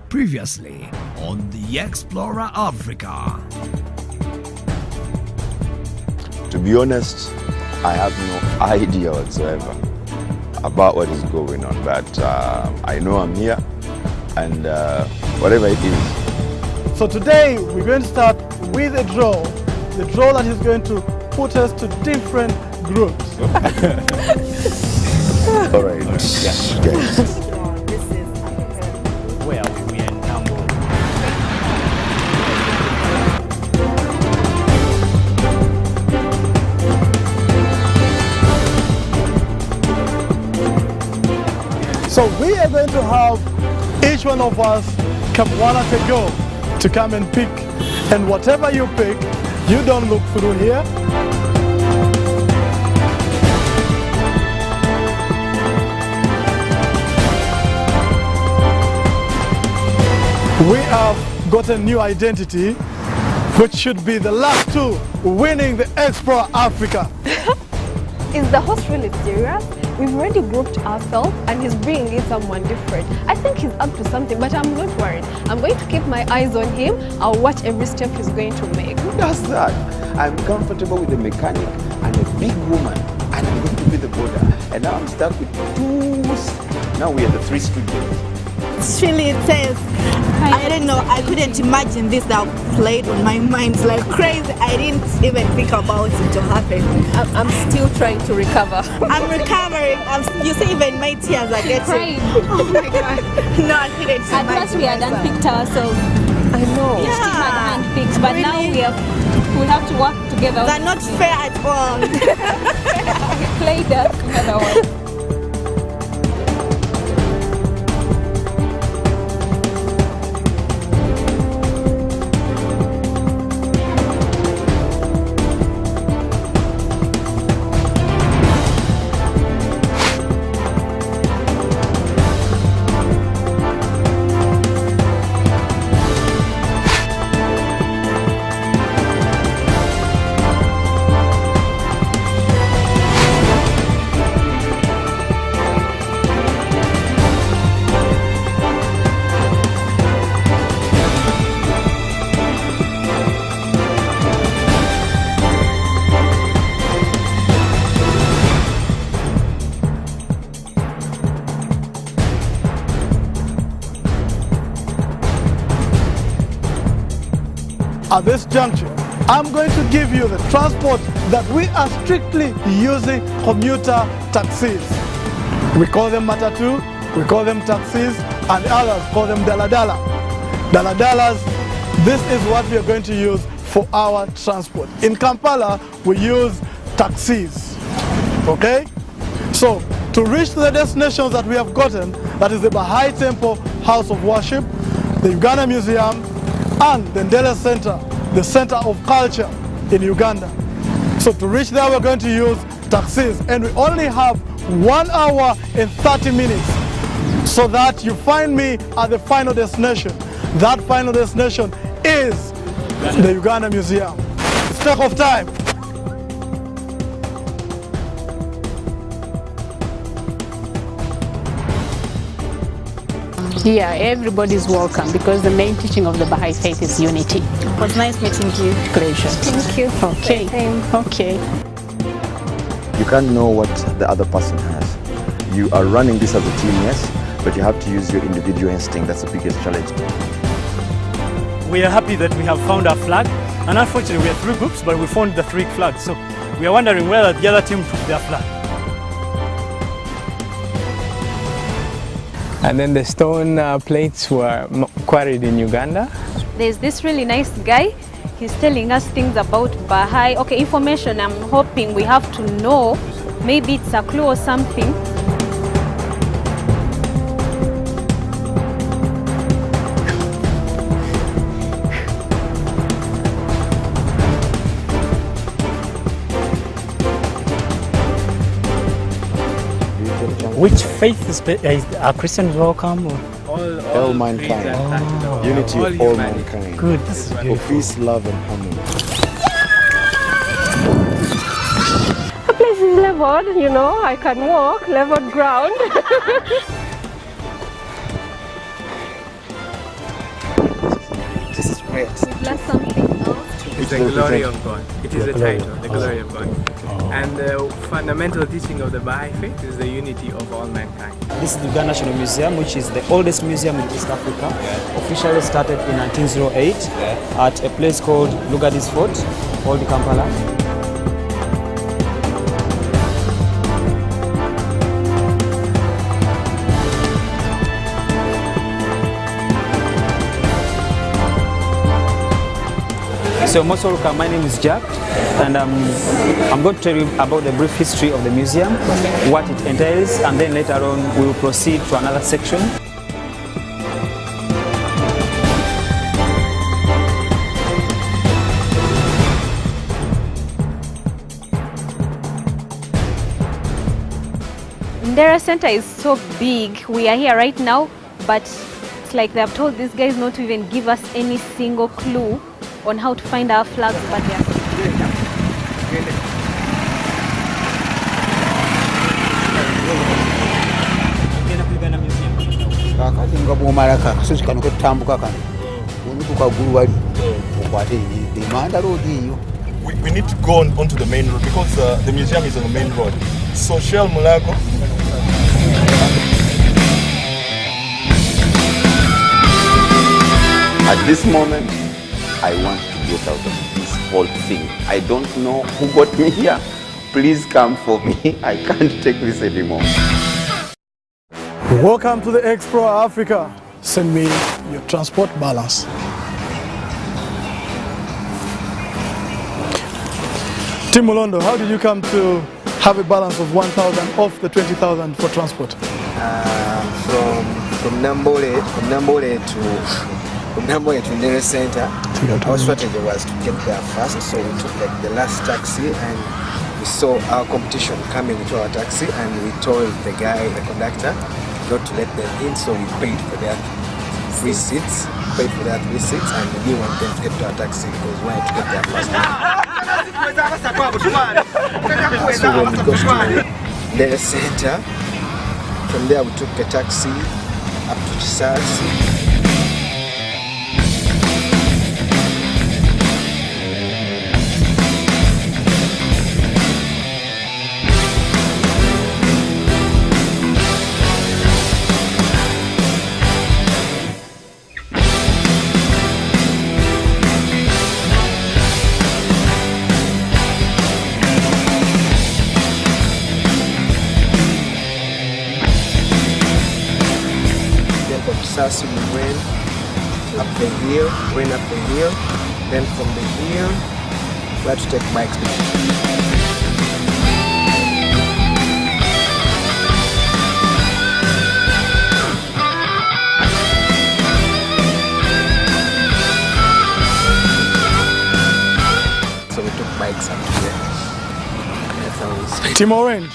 Previously on the Explorer Africa. To be honest, I have no idea whatsoever about what is going on, but I know I'm here and whatever it is. So today we're going to start with a draw. The draw that is going to put us to different groups. All right. Yes. Okay. Where are we? We are in Nambo. So we are going to have each one of us come one at a go to come and pick. And whatever you pick, you don't look through here. We have got a new identity, which should be the last two winning the Explorer Africa. Is the host really serious? We've already grouped ourselves and he's bringing in someone different. I think he's up to something, but I'm not worried. I'm going to keep my eyes on him. I'll watch every step he's going to make. Who does that? I'm comfortable with a mechanic and a big woman, and I'm going to be the border. And now I'm stuck with two. Now we are the three street girls. It's really intense. I don't know, I couldn't imagine this that played on my mind like crazy. I didn't even think about it to happen. I'm still trying to recover. I'm recovering. You see, even my tears are getting. Crying. Oh my God. No, I couldn't At imagine first we had myself. unpicked ourselves. I know. We still had handpicked, but now Really? we have to work together. They're not fair at all. We played that together one. At this juncture, I'm going to give you the transport that we are strictly using commuter taxis. We call them matatu, we call them taxis, and others call them daladala. Daladalas, this is what we are going to use for our transport. In Kampala, we use taxis, okay? So, to reach the destinations that we have gotten, that is the Baha'i Temple House of Worship, the Uganda Museum, and the Ndele Center, the Center of Culture in Uganda. So to reach there, we're going to use taxis, and we only have 1 hour and 30 minutes so that you find me at the final destination. That final destination is the Uganda Museum. It's take off time. Yeah, everybody's welcome because the main teaching of the Baha'i faith is unity. It was nice meeting you. Pleasure. Thank you. Okay. Okay. You can't know what the other person has. You are running this as a team, yes, but you have to use your individual instinct. That's the biggest challenge. We are happy that we have found our flag, and unfortunately we are three groups, but we found the three flags. So we are wondering whether the other team took their flag. And then the stone plates were quarried in Uganda. There's this really nice guy. He's telling us things about Baha'i. Okay, information I'm hoping we have to know. Maybe it's a clue or something. Which faith is Christians welcome? Or? All mankind. Unity of all mankind. Good. This is For beautiful. peace, love, and harmony. The place is leveled, you know, I can walk, leveled ground. great. We've learned something else. It's the glory of God. It is the title, the glory of God. And the fundamental teaching of the Baha'i faith is the unity of all mankind. This is the Uganda National Museum, which is the oldest museum in East Africa. Officially started in 1908 at a place called Lugadis Fort, called Kampala. So most welcome, my name is Jack, and I'm going to tell you about the brief history of the museum, what it entails, and then later on we will proceed to another section. Ndera Center is so big. We are here right now, but it's like they have told these guys not to even give us any single clue on how to find our flags, but they are kakati nga bw'omalako akasozi kano ketutambuka kano onyukuka waggulu wali okwate emanda roodi eyo. We need to go onto the main road because the museum is on the main road. So Shell Mulago. At this moment, I want to get out of this whole thing. I don't know who got me here. Please come for me. I can't take this anymore. Welcome to the Explore Africa. Send me your transport balance. Tim Molondo, how did you come to have a balance of 1,000 off the 20,000 for transport? From Nambole to Ndera Center, our strategy was to get there first, so we took like the last taxi and we saw our competition coming to our taxi and we told the guy, the conductor, not to let them in, so we paid for their free seats, and we didn't want them to get to our taxi because we wanted to get there first. So when we got to Ndera Center, from there we took a taxi up to Chisasi. Sasi, we went up the hill, then from the hill we had to take bikes. So we took bikes up here. That's how we stayed. Team Orange,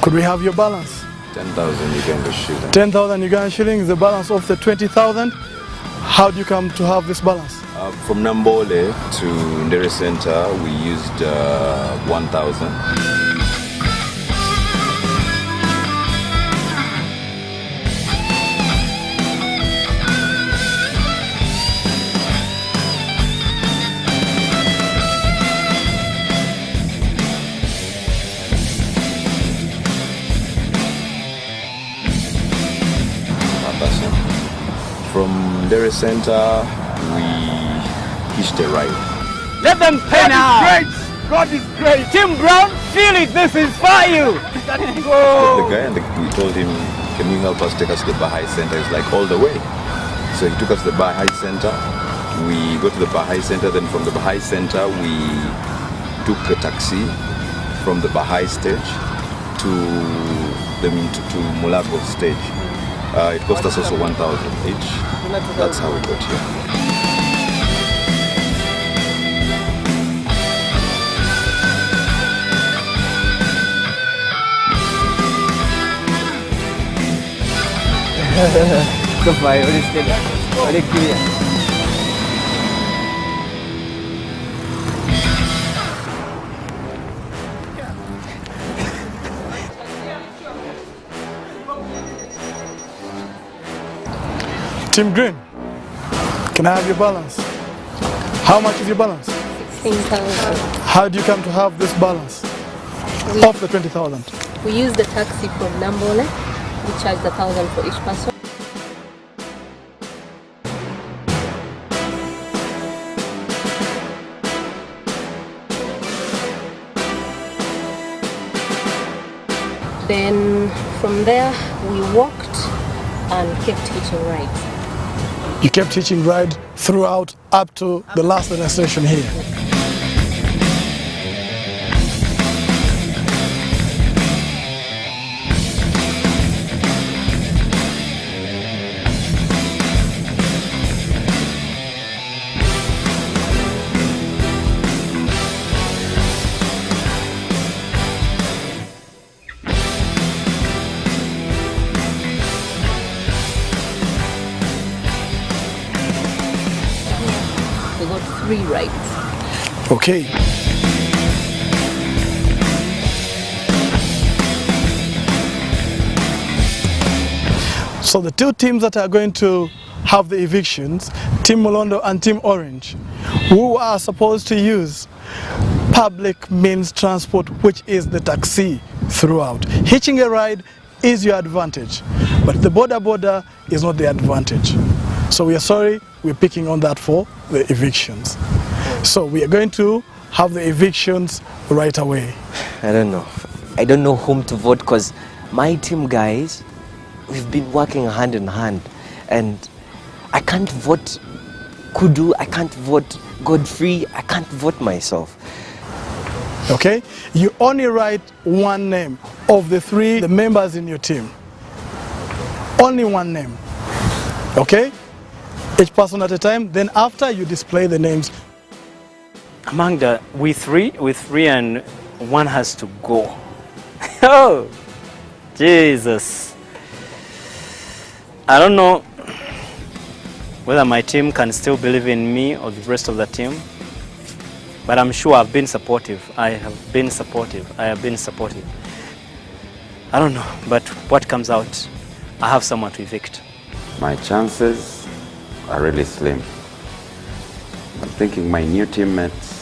could we have your balance? 10,000 Uganda shillings. 10,000 Uganda shillings, the balance of the 20,000. How do you come to have this balance? From Nambole to Ndera Center, we used 1,000. From Ndera Center, we hitched a ride. Let them pay now! God is great! Tim Brown, feel it, this is for you! The guy and we told him, can you help us take us to the Baha'i Center? He's like, all the way. So he took us to the Baha'i Center. We go to the Baha'i Center, then from the Baha'i Center we took a taxi from the Baha'i stage to Mulago stage. It cost us also 1,000 each. That's how we got here. Goodbye, what is clear. Team Green, can I have your balance? How much is your balance? 16,000. How do you come to have this balance of the 20,000? We use the taxi from Nambole. We charge the 1,000 for each person. Then from there we walked and kept hitching rides. You kept hitching ride throughout up to the last destination here. We got 3 rides. Okay. So the two teams that are going to have the evictions, Team Molondo and Team Orange, who are supposed to use public means transport, which is the taxi throughout. Hitching a ride is your advantage, but the border is not the advantage. So we are sorry, we're picking on that for the evictions. So we are going to have the evictions right away. I don't know. I don't know whom to vote because my team guys, we've been working hand in hand and I can't vote Kudu, I can't vote Godfrey, I can't vote myself. Okay? You only write one name of the 3 the members in your team. Only one name. Okay? Each person at a time, then after you display the names. Among the we three and one has to go. Oh, Jesus. I don't know whether my team can still believe in me or the rest of the team, but I'm sure I've been supportive. I have been supportive. I don't know, but what comes out, I have someone to evict. My chances are really slim. I'm thinking my new teammates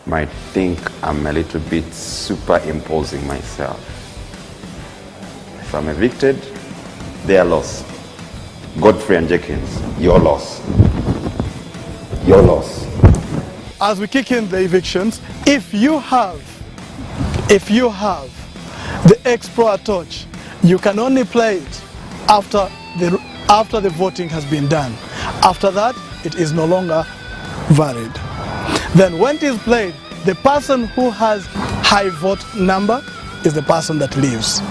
might think I'm a little bit superimposing myself. If I'm evicted, their loss. Godfrey and Jenkins, your loss. Your loss. As we kick in the evictions, if you have the Explorer torch, you can only play it after the voting has been done. After that, it is no longer valid. Then when it is played, the person who has high vote number is the person that leaves.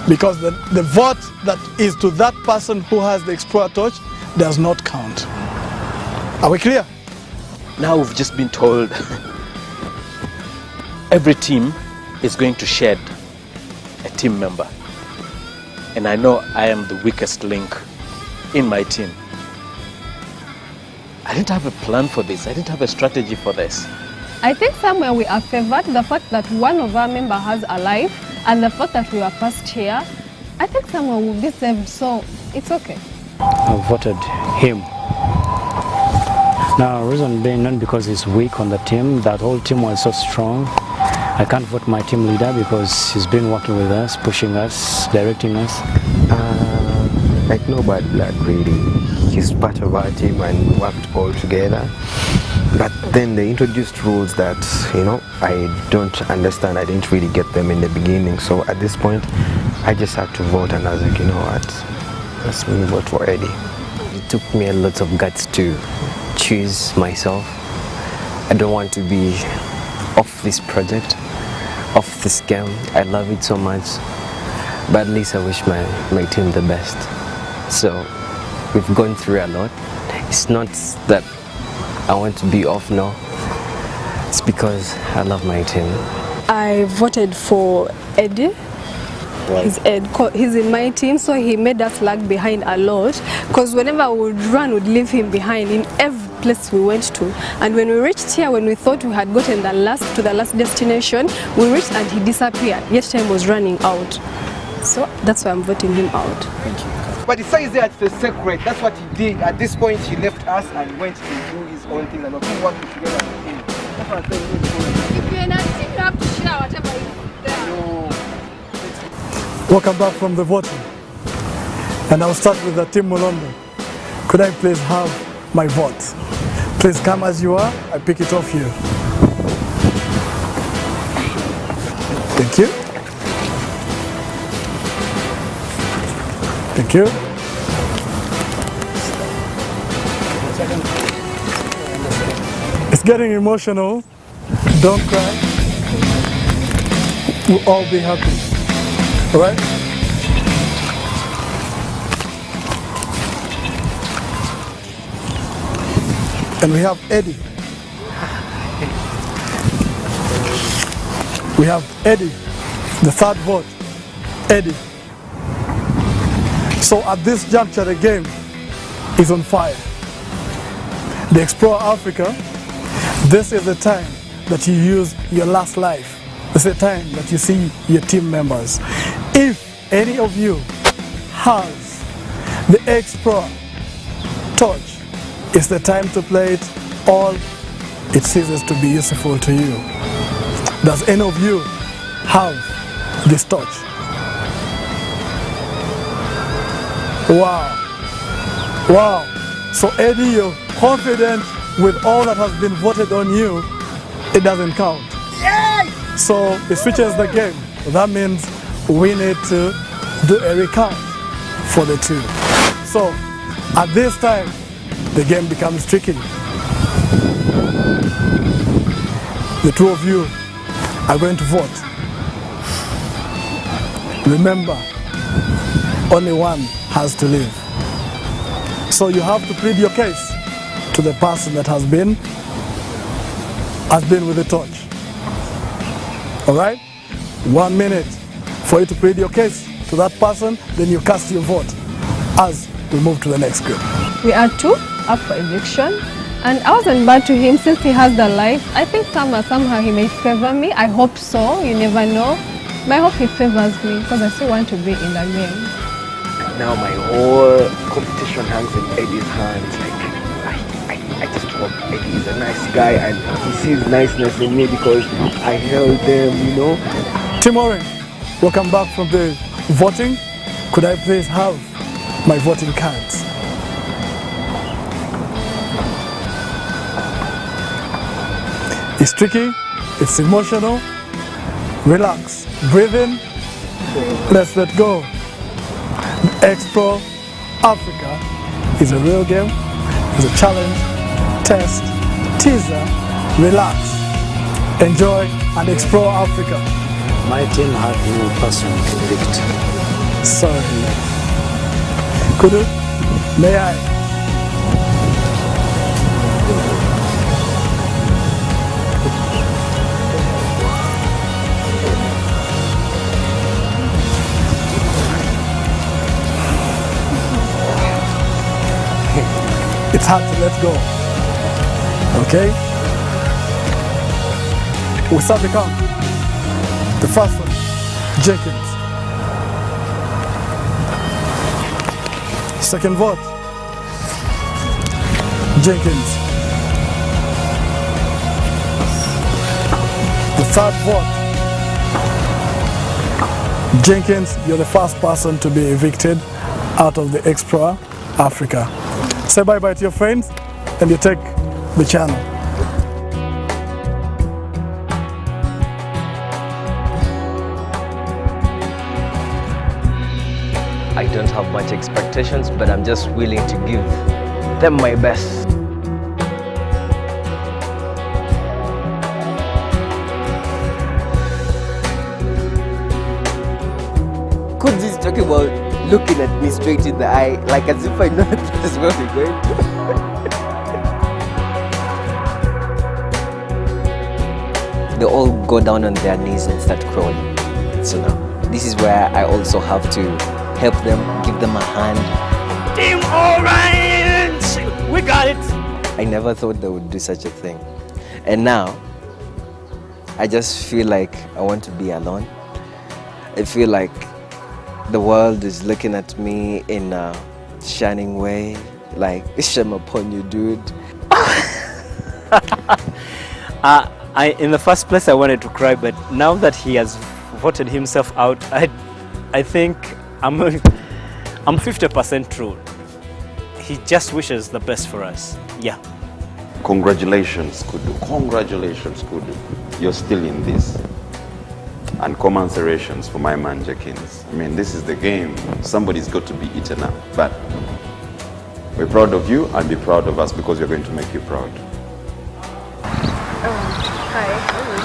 Because the vote that is to that person who has the Explorer torch does not count. Are we clear? Now we've just been told every team is going to shed a team member. And I know I am the weakest link in my team. I didn't have a plan for this. I didn't have a strategy for this. I think somewhere we are favored the fact that one of our members has a life and the fact that we are first here. I think somewhere we'll be saved, so it's okay. I voted him. Now, reason being not because he's weak on the team, that whole team was so strong. I can't vote my team leader because he's been working with us, pushing us, directing us. Like no bad blood really. He's part of our team and we worked all together. But then they introduced rules that, I don't understand. I didn't really get them in the beginning. So at this point, I just had to vote and I was like, you know what, let's me vote for Eddie. It took me a lot of guts to choose myself. I don't want to be off this project, off this game. I love it so much. But at least I wish my team the best. So we've gone through a lot. It's not that I want to be off now. It's because I love my team. I voted for Eddie. He's in my team, so he made us lag behind a lot. Because whenever we would run, we'd leave him behind in every place we went to. And when we reached here, when we thought we had gotten to the last destination, we reached and he disappeared. Yet time was running out. So that's why I'm voting him out. Thank you. But he says that it's sacred. That's what he did. At this point, he left us and went to do his own thing, and we working together with him. That's what I'm saying. If you're in a team, you have to share whatever is there. No. Welcome back from the voting. And I'll start with the Team Mulondo. Could I please have my vote? Please come as you are. I pick it off here. Thank you. Thank you. It's getting emotional. Don't cry. We'll all be happy. All right? And we have Eddie. We have Eddie, the third vote. Eddie. So at this juncture, the game is on fire. The Explore Africa, this is the time that you use your last life. This is the time that you see your team members. If any of you has the Explore torch, it's the time to play it all it ceases to be useful to you. Does any of you have this torch? Wow. Wow. So Eddie, you're confident with all that has been voted on you, it doesn't count. Yay! So it switches the game. That means we need to do a recount for the two. So at this time, the game becomes tricky. The two of you are going to vote. Remember, only one has to leave. So you have to plead your case to the person that has been with the torch. All right? 1 minute for you to plead your case to that person, then you cast your vote as we move to the next group. We are two up for eviction, and I wasn't bad to him since he has the life. I think somehow he may favor me. I hope so. You never know. But I hope he favors me because I still want to be in the game. Now my whole competition hangs in Eddie's hands. Like, I just hope Eddie is a nice guy and he sees niceness in me because I held them, you know. Team Orange, welcome back from the voting. Could I please have my voting cards? It's tricky, it's emotional. Relax, breathe in, let's let go. Explore Africa is a real game, it's a challenge, test, teaser, relax, enjoy and explore Africa. My team had no person to evict. Sorry. Kudu, may I? It's hard to let go. Okay? We start the count. The first one, Jenkins. Second vote, Jenkins. The third vote, Jenkins, you're the first person to be evicted out of the Explore Africa. Say bye-bye to your friends and you take the channel. I don't have much expectations, but I'm just willing to give them my best. Could this talk about looking at me straight in the eye, like as if I know that is where we're going to. They all go down on their knees and start crawling. So now, this is where I also have to help them, give them a hand. Team Orange! We got it! I never thought they would do such a thing. And now, I just feel like I want to be alone. I feel like the world is looking at me in a shining way. Like, shame upon you, dude. In the first place, I wanted to cry, but now that he has voted himself out, I think I'm 50% true. He just wishes the best for us. Yeah. Congratulations, Kudu. Congratulations, Kudu. You're still in this. And commiserations for my man Jenkins. I mean, this is the game. Somebody's got to be eaten up. But we're proud of you and be proud of us because we're going to make you proud. Hi.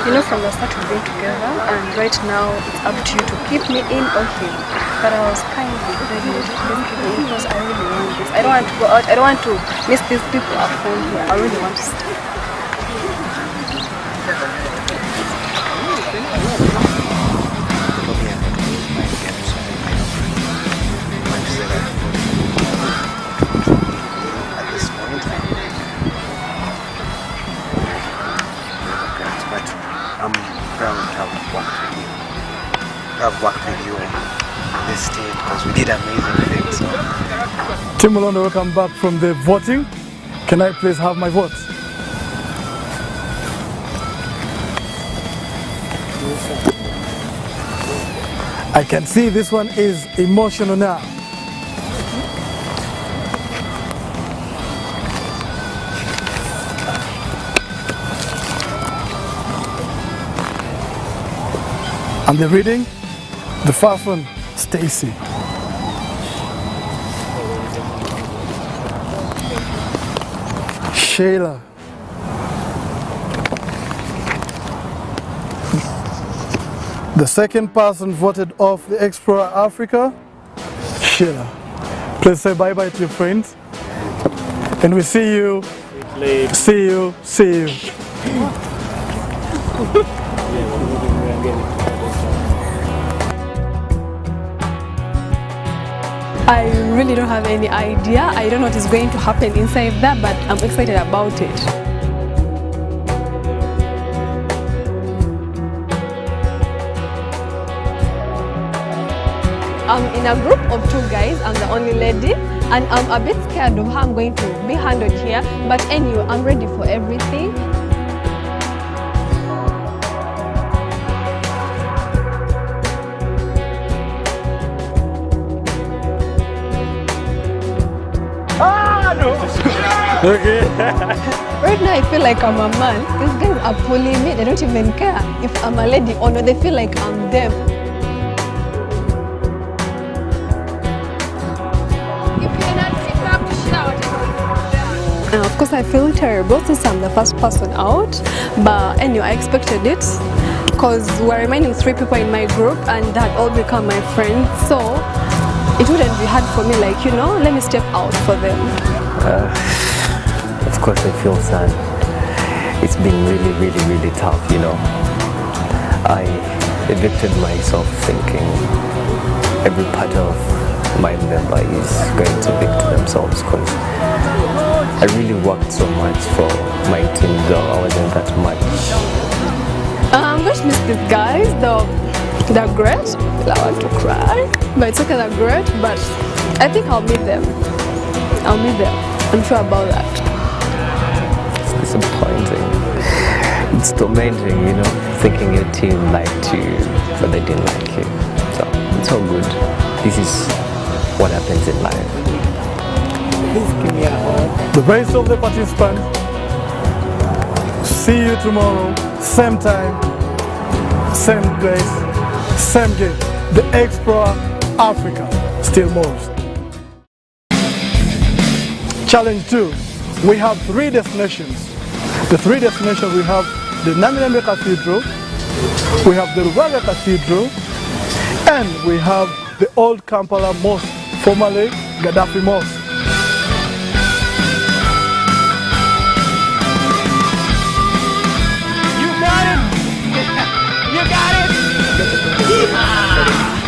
You know, from the start we've been together, and right now it's up to you to keep me in or him. But I was kindly begging you to please keep me in because I really want this. I don't want to go out. I don't want to miss these people I've found here. I really want to stay. At this point, but I'm proud to have worked with you. I've worked with you and this team because we did amazing things. So. Team Malondo, welcome back from the voting. Can I please have my vote? I can see this one is emotional now. And the reading, the first one, Stacy. Shayla. The second person voted off the Explorer Africa, Sheila. Please say bye-bye to your friends. And we see you, see you. I really don't have any idea. I don't know what is going to happen inside that, but I'm excited about it. I'm in a group of 2 guys. I'm the only lady, and I'm a bit scared of how I'm going to be handled here. But anyway, I'm ready for everything. Okay. Right now I feel like I'm a man. These guys are pulling me. They don't even care if I'm a lady or not. They feel like I'm them. Of course I feel terrible since I'm the first person out. But anyway, I expected it because we're remaining 3 people in my group and they had all become my friends. So it wouldn't be hard for me, like, you know, let me step out for them. Of course I feel sad. It's been really tough, you know. I evicted myself thinking every part of my member is going to evict themselves because I really worked so much for my team, though I wasn't that much. I'm going to miss these guys, though they're great. I want to cry, but it's okay, they're great. But I think I'll meet them. I'll meet them. I'm sure about that. It's disappointing. It's tormenting, you know, thinking your team liked you, but they didn't like you. So it's all good. This is what happens in life. Please give me a hug. The rest of the participants, see you tomorrow, same time, same place, same game. The Explorer Africa still moves. Challenge 2, we have 3 destinations. The 3 destinations, we have the Namirembe Cathedral, we have the Rubaga Cathedral, and we have the old Kampala Mosque, formerly Gaddafi Mosque. You got it! You got it!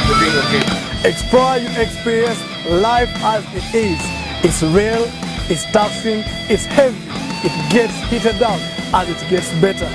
We're doing okay. Explore your experience life as it is. It's real, it's taxing, it's heavy, it gets heated up as it gets better.